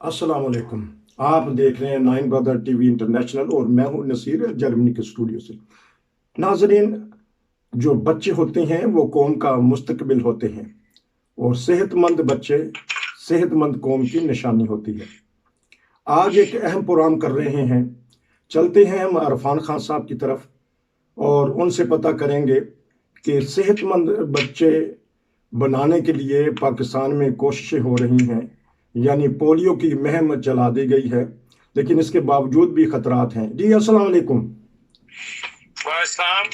अस्सलाम वालेकुम। आप देख रहे हैं नाइन ब्रदर टीवी इंटरनेशनल और मैं हूं नसीर जर्मनी के स्टूडियो से। नाजरीन, जो बच्चे होते हैं वो कौम का मुस्तकबिल होते हैं और सेहतमंद बच्चे सेहतमंद कौम की निशानी होती है। आज एक अहम प्रोग्राम कर रहे हैं। चलते हैं हम अरफान खान साहब की तरफ और उनसे पता करेंगे कि सेहतमंद बच्चे बनाने के लिए पाकिस्तान में कोशिशें हो रही हैं, यानी पोलियो की मुहिम चला दी गई है, लेकिन इसके बावजूद भी खतरात हैं। जी अस्सलाम वालेकुम। वालेकुम।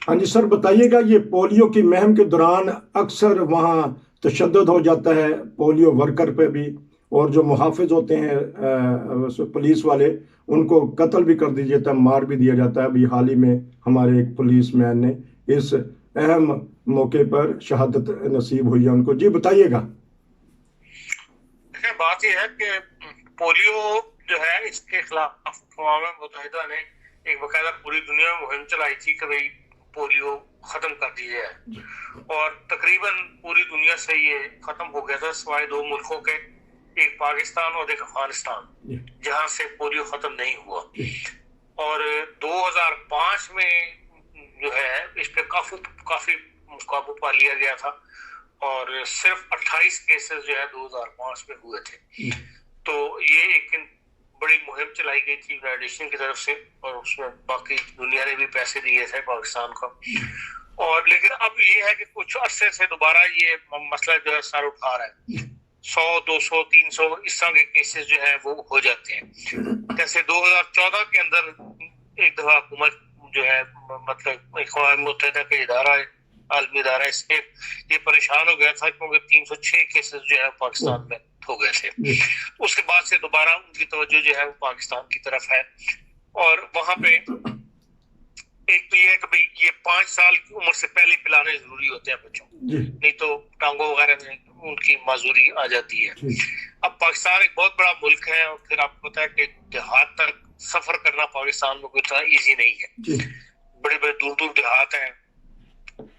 हाँ जी सर, बताइएगा ये पोलियो की मुहिम के दौरान अक्सर वहाँ तशद्दुद हो जाता है पोलियो वर्कर पे भी, और जो मुहाफिज होते हैं पुलिस वाले, उनको कत्ल भी कर दिया जाता है, मार भी दिया जाता है। अभी हाल ही में हमारे एक पुलिस मैन ने इस अहम मौके पर शहादत नसीब हुई है उनको। जी बताइएगा। बात यह है कि पोलियो जो है इसके खिलाफ अक़वाम मुत्तहिदा ने एक बकायदा पूरी दुनिया में मुहिम चलाई थी कि भाई पोलियो खत्म कर दी जाए, और तकरीबन पूरी दुनिया से ये खत्म हो गया था सिवाय दो मुल्कों के, एक पाकिस्तान और एक अफगानिस्तान, जहां से पोलियो खत्म नहीं हुआ। और 2005 में जो है इस पे काफी काबू पा लिया गया था, और सिर्फ 28 केसेस जो है 2005 में हुए थे। तो ये एक बड़ी मुहिम चलाई गई थी यूनाइटेड नेशन की तरफ से, और उसमें बाकी दुनिया ने भी पैसे दिए थे पाकिस्तान को। और लेकिन अब ये है कि कुछ अरसे से दोबारा ये मसला जो है सर उठा रहा है। 100, 200, 300 इस तरह के केसेस जो है वो हो जाते हैं। जैसे 2014 के अंदर एक दफा हुकूमत जो है मतलब अक़वाम मुत्तहिदा का इदारा आलमी इदारा इससे ये परेशान हो गया था क्योंकि 306 केसेस जो है पाकिस्तान में हो गए थे। उसके बाद से दोबारा उनकी तवज्जो जो है वो पाकिस्तान की तरफ है, और वहां पे एक तो ये है कि भाई ये 5 साल की उम्र से पहले पिलाने जरूरी होते हैं बच्चों, नहीं तो टांगों वगैरह में उनकी माजूरी आ जाती है। अब पाकिस्तान एक बहुत बड़ा मुल्क है, और फिर आपको पता है कि देहात तक सफर करना पाकिस्तान में कोई इतना ईजी नहीं है। बड़े बड़े दूर दूर देहात हैं,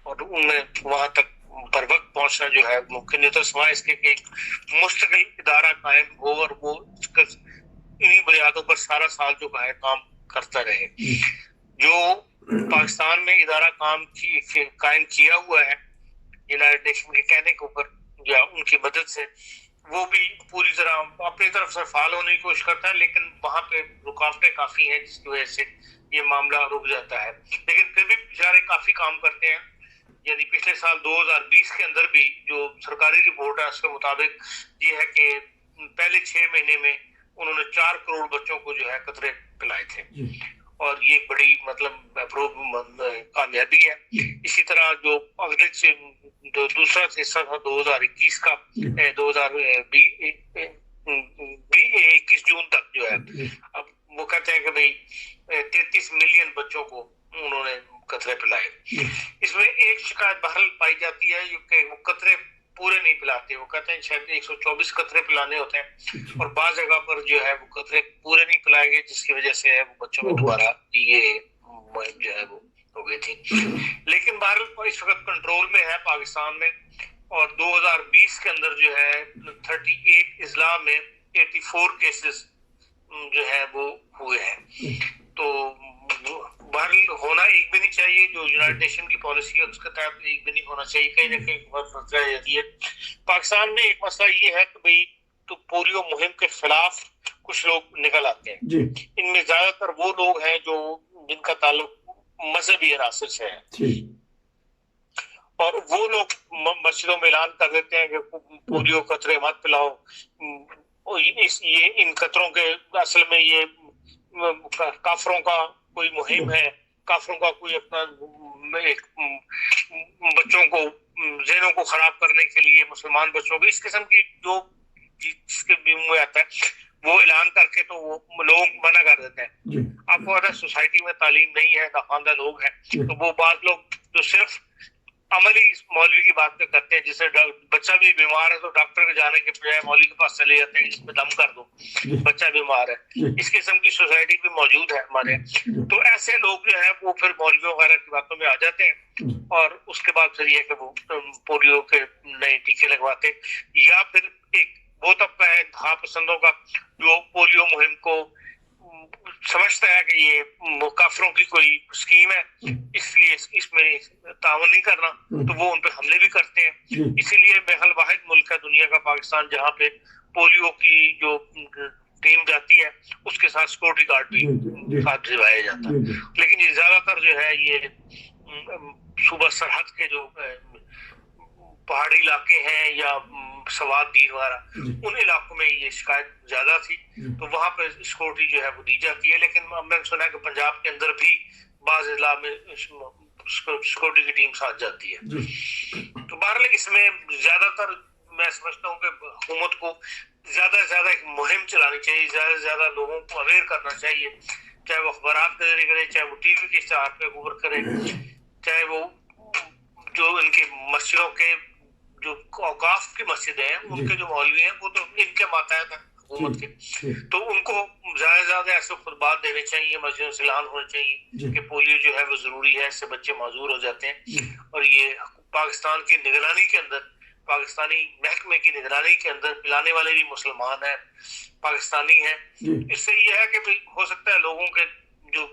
और उनमें वहां तक बर वक्त पहुंचना जो है मुमकिन नहीं। तो सिवाय इसके कि एक मुस्तकिल इदारा कायम हो और वो इन्हीं बुनियादों पर सारा साल जो है काम करता रहे। जो पाकिस्तान में इदारा कायम किया हुआ है यूनाइटेड नेशन के कहने के ऊपर या उनकी मदद से, वो भी पूरी तरह अपनी तरफ से फाल होने की कोशिश करता है, लेकिन वहां पे रुकावटें काफी हैं जिसकी वजह से ये मामला रुक जाता है। लेकिन फिर भी बेचारे काफी काम करते हैं। यानी पिछले साल 2020 के अंदर भी जो सरकारी रिपोर्ट है उसके मुताबिक ये है कि पहले 6 महीने में उन्होंने 4 करोड़ बच्चों को जो है कतरे पिलाए थे, और ये बड़ी मतलब कामयाबी है। इसी तरह जो अगले जो दूसरा हिस्सा था 2021 का 2021 जून तक जो है, अब वो कहते हैं कि भाई 33 मिलियन बच्चों को उन्होंने कतरे पिलाए। इसमें एक शिकायत बहरहाल पाई जाती है कि वो कतरे पूरे नहीं पिलाते। वो कहते हैं शायद 124 कतरे पिलाने होते हैं, और बाज़ जगह पर जो है वो कतरे पूरे नहीं पिलाए गए, जिसकी वजह से है वो बच्चों में दोबारा ये मुहिम जो है वो हो गई थी। लेकिन बहरहाल इस वक्त कंट्रोल में है पाकिस्तान में, और 2020 के अंदर जो है 38 इजला में 84 केसेस जो है वो हुए हैं। तो बहरहाल होना एक भी नहीं चाहिए, जो यूनाइटेड नेशन की पॉलिसी है उसके तहत एक भी नहीं होना चाहिए। कहीं ना कहीं बहुत खतरा रहती है। पाकिस्तान में एक मसला ये है कि भाई तो पोलियो मुहिम के खिलाफ कुछ लोग निकल आते हैं। इनमें ज्यादातर वो लोग हैं जो जिनका ताल्लुक मजहबी अनासर से है, और वो लोग मस्जिदों में ऐलान कर देते हैं कि पोलियो कतरे मत पिलाओ। ये इन कतरों के असल में ये काफरों का कोई मुहिम है, काफरों का कोई अपना एक बच्चों को ज़हनों को खराब करने के लिए, मुसलमान बच्चों को इस किस्म की जो जिसके मुंह आता है वो ऐलान करके तो वो लोग मना कर देते हैं। आपको पता है सोसाइटी में तालीम नहीं है, नाखानदा लोग हैं, तो वो बात लोग जो सिर्फ अमली मौलवी की बात करते हैं, जिससे बच्चा भी बीमार है तो डॉक्टर के जाने के बजाय मौलवी के पास चले जाते हैं, इसमें दम कर दो, बच्चा बीमार है। इस किस्म की सोसाइटी भी मौजूद है हमारे। तो ऐसे लोग जो है वो फिर मौलवियों वगैरह की बातों में आ जाते हैं, और उसके बाद फिर ये कि वो पोलियो के नए टीके लगवाते, या फिर एक वो तबका है इंतहा पसंदों का जो पोलियो मुहिम को समझता है कि ये काफिरों की कोई स्कीम है, इसलिए इसमें तावन नहीं करना, तो वो उन पे हमले भी करते हैं। इसीलिए महल वाहिद मुल्क है दुनिया का पाकिस्तान जहाँ पे पोलियो की जो टीम जाती है उसके साथ सिक्योरिटी गार्ड भी साथ दिलवाया जाता है। लेकिन ये ज्यादातर जो है ये सूबा सरहद के जो पहाड़ी इलाके हैं या सवाद दीर वगैरह उन इलाकों में ये शिकायत ज्यादा थी, तो वहां पे सिक्योरिटी जो है वो दी जाती है। लेकिन मैंने सुना है कि पंजाब के अंदर भी बाज़ इला में सिक्योरिटी की टीम साथ जाती है। तो बहरहाल इसमें ज्यादातर मैं समझता हूँ कि हुकूमत को ज्यादा से ज्यादा एक मुहिम चलानी चाहिए, ज्यादा से ज्यादा लोगों को अवेयर करना चाहिए, चाहे वो अखबारात के जरिए करे, चाहे वो टीवी के इश्तहार पे खबर करे, चाहे वो जो इनके मस्जिदों के जो औकाफ की मस्जिद है उनके जो मौलवी हैं वो तो इनके मातहत हैं हुकूमत के, तो उनको ज्यादा से ज्यादा ऐसे खुतबात देने चाहिए, मस्जिदों से ऐलान होना चाहिए कि पोलियो जो है वो जरूरी है, इससे बच्चे माजूर हो जाते हैं। और ये पाकिस्तान की निगरानी के अंदर, पाकिस्तानी महकमे की निगरानी के अंदर पिलाने वाले भी मुसलमान हैं, पाकिस्तानी हैं। इससे ये है कि हो सकता है लोगों के जो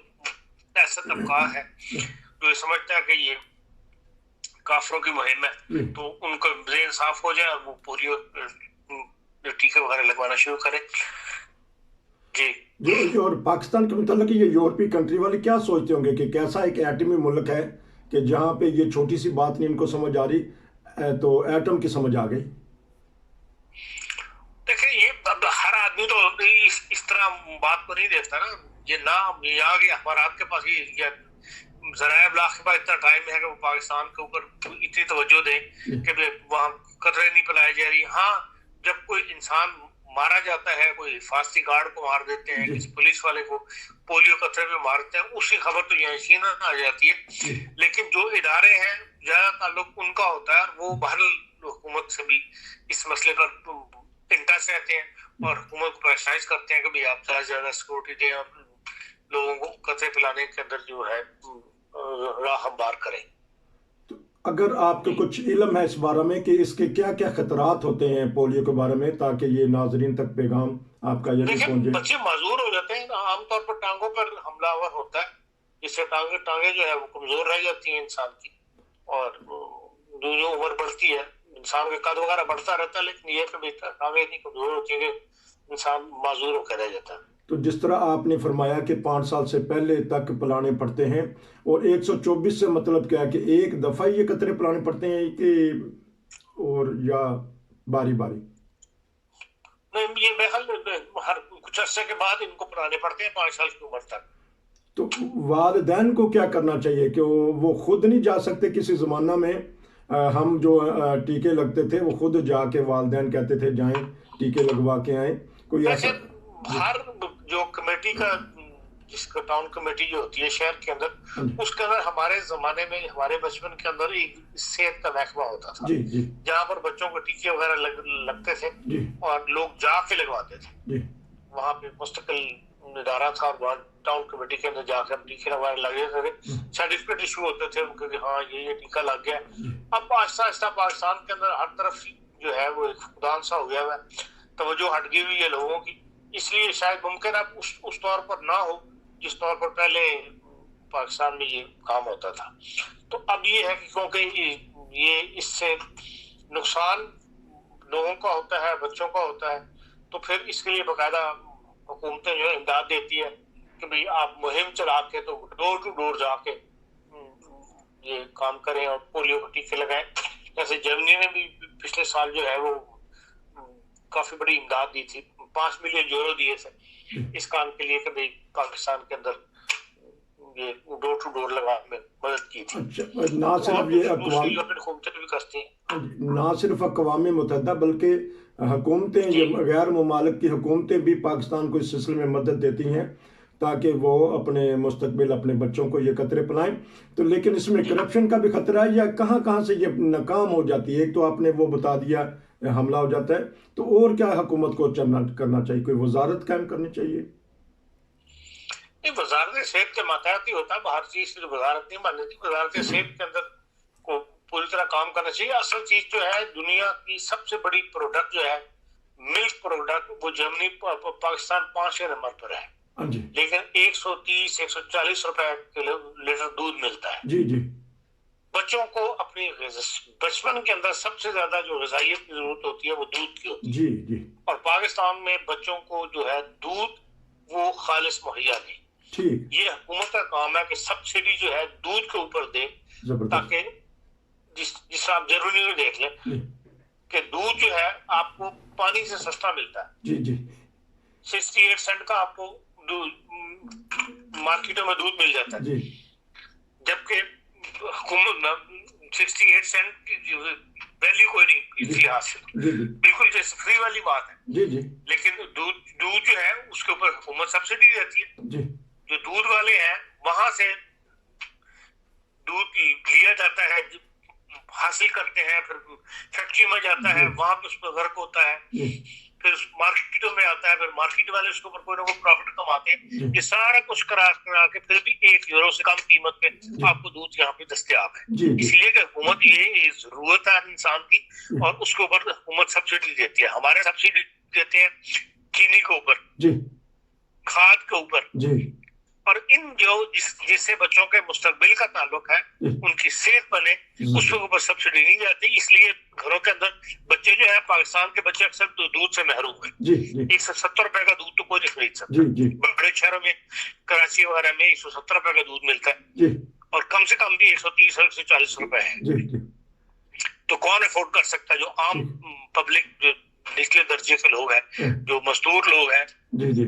ऐसा तबका है जो ये समझता है कि ये काफिरों की मुहिम है, तो उनको ज़हन साफ हो जाए और वो पोलियो टीके वगैरह लगवाना शुरू करें। जी और पाकिस्तान के मतलब ये यूरोपीय कंट्री वाले क्या सोचते होंगे कि कैसा एक एटमी मुल्क है कि जहाँ पे ये छोटी सी बात नहीं इनको समझ आ रही, तो एटम की समझ आ गई। देखिए ये हर आदमी तो इस तरह बात को नहीं देखता ना, ये ना यहाँ के अखबारात के पास ही ज़राए इब्लाग के पास इतना टाइम है कि वो पाकिस्तान के ऊपर इतनी तवज्जो दें कि वहाँ कतरे नहीं पिलाई जा रही। हाँ, जब कोई इंसान मारा जाता है, कोई हिफाजती गार्ड को मार देते हैं, किसी पुलिस वाले को पोलियो कतरे में मारते हैं, उसकी खबर तो यहाँ शीना आ जाती है। लेकिन जो इदारे हैं ज्यादा ताल्लुक उनका होता है, वो बहरहाल हुकूमत से भी इस मसले पर इन टच रहते हैं और हुकूमत को प्रेशराइज करते हैं कि भाई आप ज्यादा से ज्यादा सिक्योरिटी दें और लोगों को कतरे पिलाने के अंदर जो है राह हमवार करें। तो अगर आपको कुछ इल्म है इस बारे में कि इसके क्या क्या खतरात होते हैं पोलियो के बारे में, ताकि ये नाजरीन तक पैगाम आपका ये पहुंचे। बच्चे माजूर हो जाते हैं, आमतौर पर टांगों पर हमलावर होता है, जिससे टांगे जो है वो कमजोर रह जाती हैं इंसान की, और जो उम्र बढ़ती है इंसान का कद वगैरह बढ़ता रहता है, लेकिन ये कभी टांगे इतनी कमजोर होती है कि इंसान माजूर होकर रह जाता है। तो जिस तरह आपने फरमाया कि 5 साल से पहले तक पिलाने पड़ते हैं, और 124 से मतलब क्या है कि एक दफ़ा ये कतरे पिलाने पड़ते हैं कि और या बारी बारी? नहीं, ये हर कुछ अर्से के बाद इनको पिलाने पड़ते हैं 5 साल की उम्र तक। तो वालिदैन को क्या करना चाहिए कि वो खुद नहीं जा सकते? किसी ज़माना में हम जो टीके लगते थे वो खुद जाके वालिदैन कहते थे जाएं टीके लगवा के आए, कोई ऐसा? हर जो कमेटी का, जिसका टाउन कमेटी जो होती है शहर के अंदर, उसके अंदर हमारे जमाने में, हमारे बचपन के अंदर एक सेहत का महकमा होता था जहाँ पर बच्चों को टीके वगैरह लगते थे और लोग जाके लगवाते थे। वहाँ पे मुस्तकिल इदारा था और वहाँ टाउन कमेटी के अंदर जाकर टीके वगैरह लगे थे, सर्टिफिकेट इशू होते थे क्योंकि हाँ ये टीका लग गया। अब आहिस्ता आहिस्ता पाकिस्तान के अंदर हर तरफ जो है वो एक खुदान सा हो गया है, तवज्जो हट गई हुई है लोगों की, इसलिए शायद मुमकिन अब उस तौर पर ना हो जिस तौर पर पहले पाकिस्तान में ये काम होता था। तो अब ये है कि क्योंकि ये इससे नुकसान लोगों का होता है, बच्चों का होता है, तो फिर इसके लिए बाकायदा हुकूमतें जो है इमदाद देती है कि भाई आप मुहिम चला के तो डोर टू डोर जाके ये काम करें और पोलियो के टीके लगाएं। जैसे जर्मनी ने भी पिछले साल जो है वो काफी बड़ी इमदाद दी थी, 5 मिलियन यूरो दिए थे इस काम के लिए कि भाई पाकिस्तान के अंदर ये डोर टू डोर लगाने में मदद की थी। अच्छा, ना सिर्फ ये हुकूमतें भी करती हैं, ना सिर्फ अक़वाम मुत्तहिदा बल्कि हुकूमतें, ये गैर ममालिक की हुकूमतें भी पाकिस्तान को इस सिलसिले में मदद देती हैं ताकि वो अपने मुस्तकबिल, अपने बच्चों को ये कतरे पिलाएं। तो लेकिन इसमें करप्शन का भी खतरा है या कहाँ से ये नाकाम हो जाती है? एक तो आपने वो बता दिया हमला हो जाता है, तो और क्या हुकूमत को करना चाहिए? कोई वजारत कायम करनी चाहिए? वजारत सेहत के मातहत ही होता है, हर चीज की वजारत नहीं माननी थी। वजारत सेहत के अंदर को पूरी तरह काम करना चाहिए। असल चीज जो है दुनिया की सबसे बड़ी प्रोडक्ट जो है मिल्क प्रोडक्ट वो जर्मनी पाकिस्तान 5वें नंबर पर है, हाँ जी लेकिन 130-140 रुपए लीटर दूध मिलता है। जी जी बच्चों को अपनी बचपन के अंदर सबसे ज्यादा जो ग़िज़ाइयत की जरूरत होती है वो दूध की होती है, जी जी और पाकिस्तान में बच्चों को जो है दूध वो खालिस मुहैया नहीं। ठीक, ये हुकूमत का काम है कि सब्सिडी जो है दूध के ऊपर दे, जबरदस्त, ताकि जिस आप जर्मनी में देख लें जी कि दूध जो है आपको पानी से सस्ता मिलता है। जी जी 68 सेंट का आपको मार्केटों में दूध मिल जाता है, जी जबकि हुकूमत 68 सेंट की वैल्यू कोई नहीं इस लिहाज से, जी जी बिल्कुल जैसे फ्री वाली बात है। जी जी लेकिन दूध जो है उसके ऊपर हुकूमत सब्सिडी देती है। जी जो दूध वाले हैं वहां से दूध लिया जाता है, हासिल करते हैं, फिर फैक्ट्री में जाता है, वहां पे उस पर वर्क होता है, जी फिर मार्केटों में आता है, फिर मार्केट वाले उसके ऊपर कोई ना कोई प्रॉफिट कमाते हैं। जी। ये सारा कुछ करा के फिर भी 1 यूरो से कम कीमत पे आपको दूध यहाँ पे दस्तयाब है। जी जी इसलिए कि हुकूमत ये जरूरत है इंसान की, और उसके ऊपर हुकूमत सब्सिडी देती है। हमारे सब्सिडी देते हैं चीनी के ऊपर, जी खाद के ऊपर, जी और इन जो जिससे बच्चों के मुस्तकबिल का ताल्लुक है, उनकी सेहत बने, उसके ऊपर सब्सिडी नहीं जाती। इसलिए घरों के अंदर बच्चे जो है, पाकिस्तान के बच्चे अक्सर दूध से महरूम है। जी जी 170 रुपए का दूध तो कोई नहीं खरीद सकता। जी जी बड़े शहरों में कराची वगैरह में 170 रुपए का दूध मिलता है, जी और कम से कम भी 130 और 140 रुपए है। जी जी तो कौन अफोर्ड कर सकता है? जो आम पब्लिक, जो निचले दर्जे के लोग हैं, जो मजदूर लोग हैं, जी जी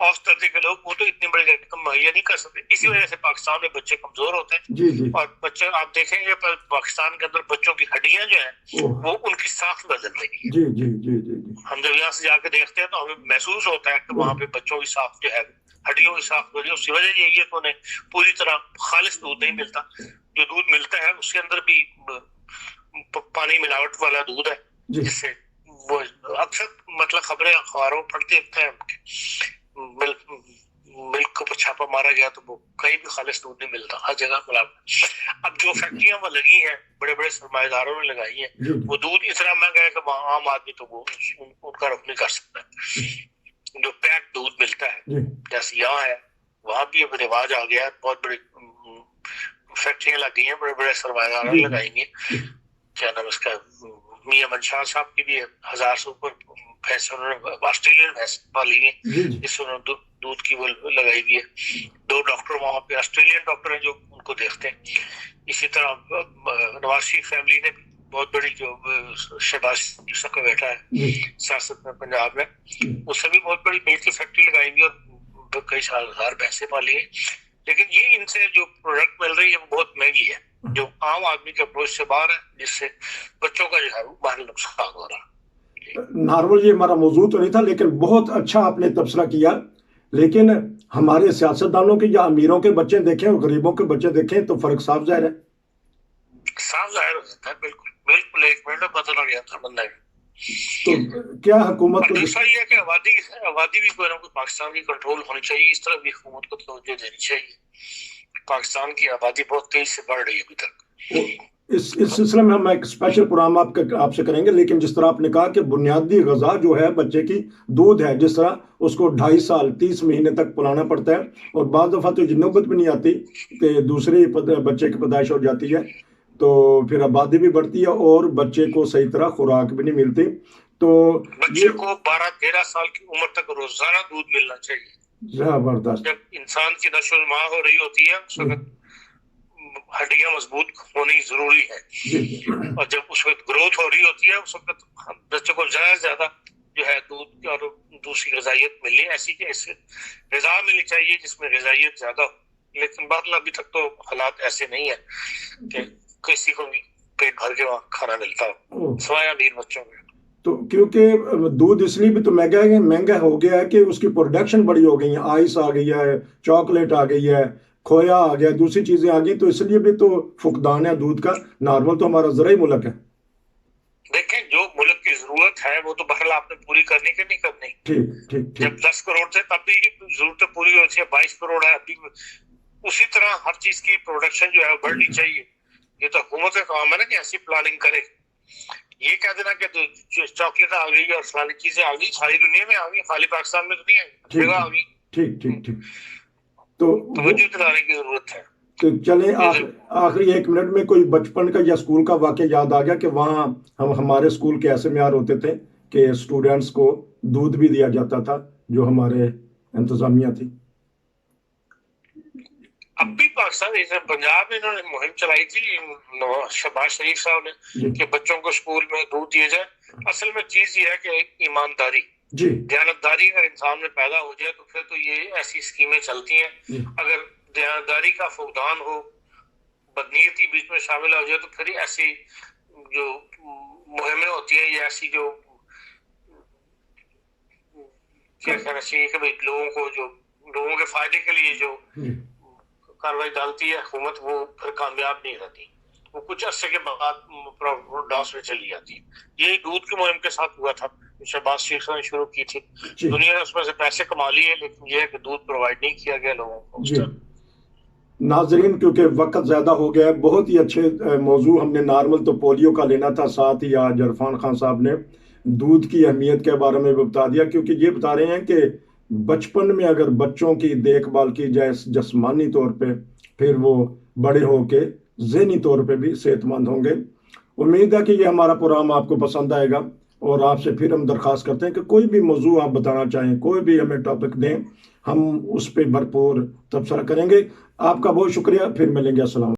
औसत दर्जे के लोग, वो तो इतनी बड़ी रकम मुहैया नहीं कर सकते। इसी वजह से पाकिस्तान में बच्चे कमजोर होते हैं। जी जी और बच्चे आप देखेंगे पाकिस्तान के अंदर बच्चों की हड्डियां जो हैं ओह। वो उनकी साख बदल रही है। जी जी जी जी जी हम जब यहाँ से जाके देखते हैं तो हमें महसूस होता है कि वहाँ पे बच्चों की साख जो है, हड्डियों की साख बदली। उसकी वजह यही है कि उन्हें पूरी तरह खालिश दूध नहीं मिलता। जो दूध मिलता है उसके अंदर भी पानी मिलावट वाला दूध है, जी जिससे वो अक्सर मतलब खबरें अखबारों पढ़ते हैं, मिल्क को छापा मारा गया तो वो कहीं भी खालिश दूध नहीं मिलता, हर जगह मिलावट। अब जो फैक्ट्रियां वो लगी हैं, बड़े बड़े सरमाएदारों ने लगाई हैं, जी वो दूध इतना महंगा है कि वहाँ आम आदमी तो वो उनका रुख नहीं कर सकता। जो पैक दूध मिलता है, जी जैसे यहाँ है, वहां भी अब रिवाज आ गया है। बहुत बड़ी फैक्ट्रियां लग गई हैं, बड़े बड़े सरमाएदारों ने लगाई हैं। क्या नाम इसका, मियां मंशार साहब की भी 1000 से ऊपर भैंस उन्होंने ऑस्ट्रेलियन भैंस पाली है, जी जी जिससे उन्होंने दूध की वो लगाई हुई है। 2 डॉक्टर वहाँ पे ऑस्ट्रेलियन डॉक्टर हैं जो उनको देखते हैं। इसी तरह नवाज शरीफ फैमिली ने बहुत बड़ी, जो शहबाज यूसुफ का बेटा है सियासत में पंजाब में, उससे भी बहुत बड़ी मिल्क की फैक्ट्री लगाई हुई और कई साल 1000 भैंसे पाली है। लेकिन ये इनसे जो प्रोडक्ट मिल रही है वो बहुत महंगी है, जो आम आदमी के अप्रोच से बाहर है, जिससे बच्चों का जो है बाहर नुकसान हो रहा है। नार्मल, ये हमारा मौजूद तो नहीं था, लेकिन बहुत अच्छा आपने तबसरा किया। लेकिन हमारे सियासतदानों के या अमीरों के बच्चे देखें और गरीबों के बच्चे देखें तो फर्क साफ जाहिर है, साफ जाहिर हो जाता है। बिल्कुल बिल्कुल, 1 मिनट में पता लग जाता है बंदा। तो क्या हुकूमत को दूसरा ये है कि आबादी भी कोई ना कोई पाकिस्तान की कंट्रोल होनी चाहिए। इस तरफ भी हुकूमत को तवज्जो देनी चाहिए। पाकिस्तान की आबादी बहुत तेज से बढ़ रही है अभी तक। इस सिलसिले में हम एक स्पेशल प्रोग्राम आपसे करेंगे। लेकिन जिस तरह आपने कहा कि बुनियादी ग़िज़ा जो है बच्चे की दूध है, जिस तरह उसको 2.5 साल 30 महीने तक पिलाना पड़ता है, और बाद दफ़ा तो ये नौबत भी नहीं आती कि दूसरे बच्चे की पैदाइश हो जाती है, तो फिर आबादी भी बढ़ती है और बच्चे को सही तरह खुराक भी नहीं मिलती। तो बच्चे को 12-13 साल की उम्र तक रोजाना दूध मिलना चाहिए। जबरदस्त। जब इंसान की नशो-ओ-नमा हो रही होती है उस वक्त हड्डियां मजबूत होनी जरूरी है, और जब उस वक्त ग्रोथ हो रही होती है उस वक्त बच्चे को ज्यादा से ज्यादा जो है दूध और दूसरी ग़िज़ाइयत मिलनी, ऐसी ग़िज़ा मिलनी चाहिए जिसमें ग़िज़ाइयत ज्यादा हो। लेकिन बात अभी तक तो हालात ऐसे नहीं है कि किसी को भी पेट भर के वहाँ खाना मिलता हो, सिवाय अमीर बच्चों में। तो क्योंकि दूध इसलिए भी तो महंगा हो गया है कि उसकी प्रोडक्शन बड़ी हो गई है, आइस आ गई है, चॉकलेट आ गई है, खोया आ गया, दूसरी चीजें आ गई, तो इसलिए भी तो फुकदान है दूध का। नॉर्मल तो हमारा ज़राई मुल्क है। देखें, जो मुल्क की जरूरत है वो तो बहरहाल आपने पूरी करनी कि नहीं करनी। ठीक ठीक ठीक। जब 10 करोड़ थे तब भी जरूरतें पूरी होती है, 22 करोड़ है अभी। उसी तरह हर चीज की प्रोडक्शन जो है बढ़नी चाहिए। ये तो हुकूमत का काम है ना कि ऐसी प्लानिंग करे। یہ کہہ دینا کہ چاکلیٹ آ گئی اور فلانی چیزیں آ گئی، ساری دنیا میں آ گئی، خالی پاکستان میں تو نہیں آئی، جگہ آ گئی، ٹھیک ٹھیک ٹھیک. تو توجہ دلانے کی ضرورت ہے. تو چلیں آخری 1 منٹ میں کوئی بچپن کا یا اسکول کا واقعہ یاد آ گیا کہ وہاں ہمارے اسکول کے ایسے معیار ہوتے تھے کہ اسٹوڈینٹس کو دودھ بھی دیا جاتا تھا جو ہمارے انتظامیہ تھی؟ اب بھی پاکستان پنجاب میں انہوں نے مہم چلائی تھی شہباز شریف صاحب نے کہ بچوں کو اسکول میں دودھ دیا جائے. اصل میں چیز یہ ہے کہ ایمانداری، دیانتداری اگر انسان میں پیدا ہو جائے تو پھر تو یہ ایسی اسکیمیں چلتی ہیں. اگر دیانتداری کا فقدان ہو، بدنیتی بیچ میں شامل ہو جائے تو پھر ایسی جو مہمیں ہوتی ہیں یا ایسی جو کیا کہنا چاہیے کہ بھائی لوگوں کے فائدے کے لیے جو کاروائی ڈالتی ہے حکومت، وہ پھر کامیاب نہیں رہتی، وہ کچھ عرصے کے بعد ڈاس میں چلی جاتی ہے. یہی دودھ کی مہم کے ساتھ ہوا تھا، شہباز شریف نے شروع کی تھی. دنیا نے اس میں سے پیسے کما لیے لیکن یہ ہے کہ دودھ پرووائڈ نہیں کیا گیا لوگوں کو. ناظرین کیونکہ وقت زیادہ ہو گیا ہے، بہت ہی اچھے موضوع ہم نے نارمل تو پولیو کا لینا تھا، ساتھ ہی آج عرفان خان صاحب نے دودھ کی اہمیت کے بارے میں بتا دیا، کیونکہ یہ بتا رہے ہیں کہ بچپن میں اگر بچوں کی دیکھ بھال کی جائے جسمانی طور پہ، پھر وہ بڑے ہو کے ذہنی طور پہ بھی صحت مند ہوں گے. امید ہے کہ یہ ہمارا پروگرام آپ کو پسند آئے گا، اور آپ سے پھر ہم درخواست کرتے ہیں کہ کوئی بھی موضوع آپ بتانا چاہیں، کوئی بھی ہمیں ٹاپک دیں، ہم اس پہ بھرپور تبصرہ کریں گے. آپ کا بہت شکریہ، پھر ملیں گے. السلام.